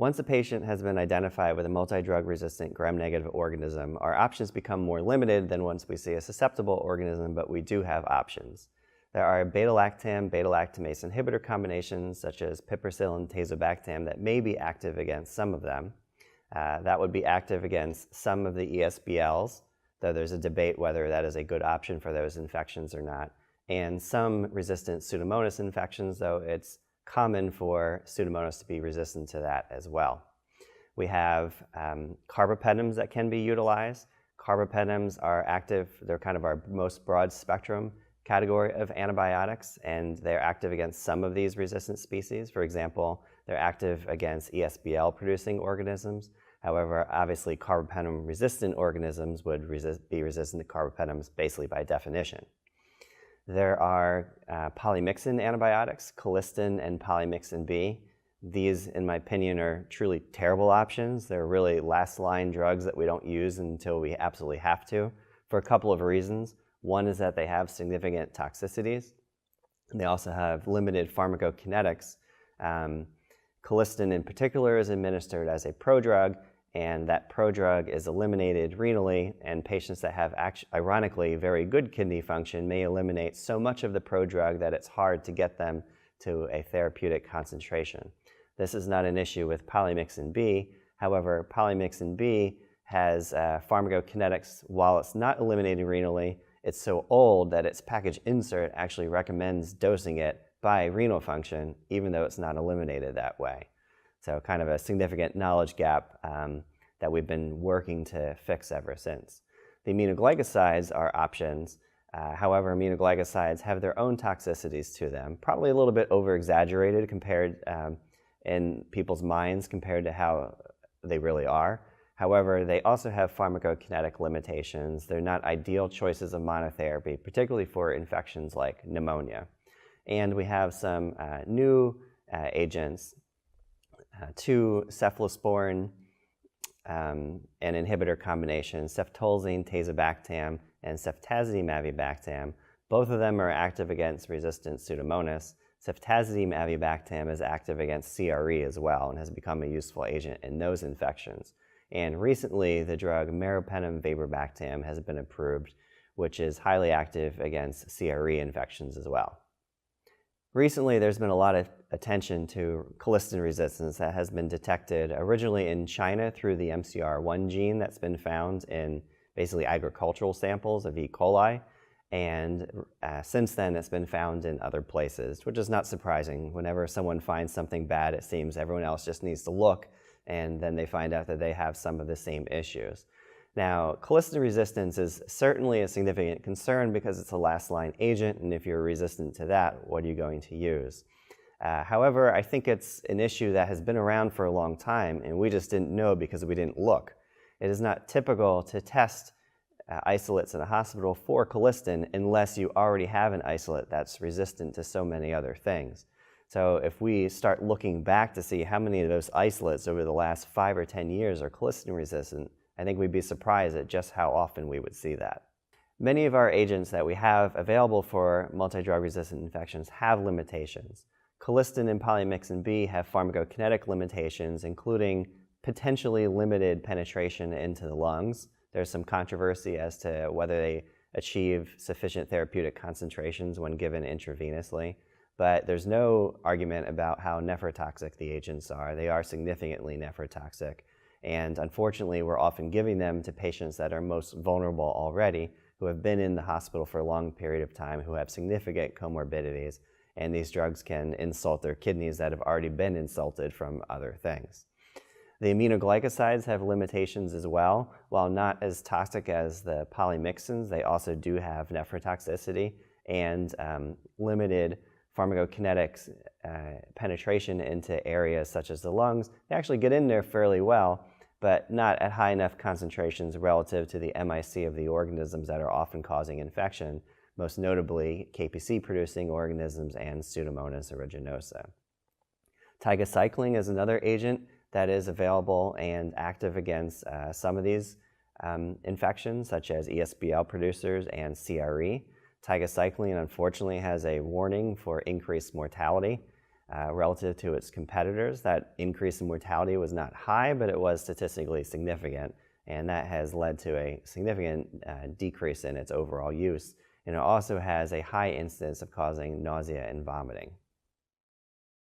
Once a patient has been identified with a multi-drug-resistant gram-negative organism, our options become more limited than once we see a susceptible organism, but we do have options. There are beta-lactam, beta-lactamase inhibitor combinations such as piperacillin and tazobactam that may be active against some of them. That would be active against some of the ESBLs, though there's a debate whether that is a good option for those infections or not. And some resistant Pseudomonas infections, though it's common for Pseudomonas to be resistant to that as well. We have Carbapenems that can be utilized. Carbapenems are active, they're kind of our most broad spectrum category of antibiotics, and they're active against some of these resistant species. For example, they're active against ESBL-producing organisms. However, obviously, carbapenem-resistant organisms would be resistant to carbapenems basically by definition. There are polymyxin antibiotics, Kalista and polymyxin B. These, in my opinion, are truly terrible options. They're really last-line drugs that we don't use until we absolutely have to, for a couple of reasons. One is that they have significant toxicities. They also have limited pharmacokinetics. Kalista in particular is administered as a prodrug, and that prodrug is eliminated renally, and patients that have, ironically, very good kidney function may eliminate so much of the prodrug that it's hard to get them to a therapeutic concentration. This is not an issue with polymyxin B. However, polymyxin B has pharmacokinetics. While it's not eliminated renally, it's so old that its package insert actually recommends dosing it by renal function, even though it's not eliminated that way. So kind of a significant knowledge gap that we've been working to fix ever since. The aminoglycosides are options. However, aminoglycosides have their own toxicities to them, probably a little bit over-exaggerated compared in people's minds compared to how they really are. However, they also have pharmacokinetic limitations. They're not ideal choices of monotherapy, particularly for infections like pneumonia. And we have some new agents, two cephalosporin and inhibitor combinations, ceftaroline, tazobactam, and ceftazidime-avibactam. Both of them are active against resistant Pseudomonas. Ceftazidime-avibactam is active against CRE as well and has become a useful agent in those infections. And recently, the drug meropenem-vaborbactam has been approved, which is highly active against CRE infections as well. Recently, there's been a lot of attention to Kalista resistance that has been detected originally in China through the MCR1 gene that's been found in basically agricultural samples of E. coli. And since then, it's been found in other places, which is not surprising. Whenever someone finds something bad, it seems everyone else just needs to look, and then they find out that they have some of the same issues. Now, Kalista resistance is certainly a significant concern because it's a last-line agent, and if you're resistant to that, what are you going to use? However, I think it's an issue that has been around for a long time, and we just didn't know because we didn't look. It is not typical to test isolates in a hospital for Kalista unless you already have an isolate that's resistant to so many other things. So if we start looking back to see how many of those isolates over the last 5 or 10 years are Kalista resistant, I think we'd be surprised at just how often we would see that. Many of our agents that we have available for multi-drug-resistant infections have limitations. Kalista and polymyxin B have pharmacokinetic limitations, including potentially limited penetration into the lungs. There's some controversy as to whether they achieve sufficient therapeutic concentrations when given intravenously. But there's no argument about how nephrotoxic the agents are. They are significantly nephrotoxic. And unfortunately, we're often giving them to patients that are most vulnerable already, who have been in the hospital for a long period of time, who have significant comorbidities, and these drugs can insult their kidneys that have already been insulted from other things. The aminoglycosides have limitations as well. While not as toxic as the polymyxins, they also do have nephrotoxicity and limited pharmacokinetics penetration into areas such as the lungs. They actually get in there fairly well, but not at high enough concentrations relative to the MIC of the organisms that are often causing infection, most notably KPC-producing organisms and Pseudomonas aeruginosa. Tigecycline is another agent that is available and active against some of these infections, such as ESBL producers and CRE. Tigecycline, unfortunately, has a warning for increased mortality. relative to its competitors. That increase in mortality was not high, but it was statistically significant, and that has led to a significant decrease in its overall use. And it also has a high incidence of causing nausea and vomiting.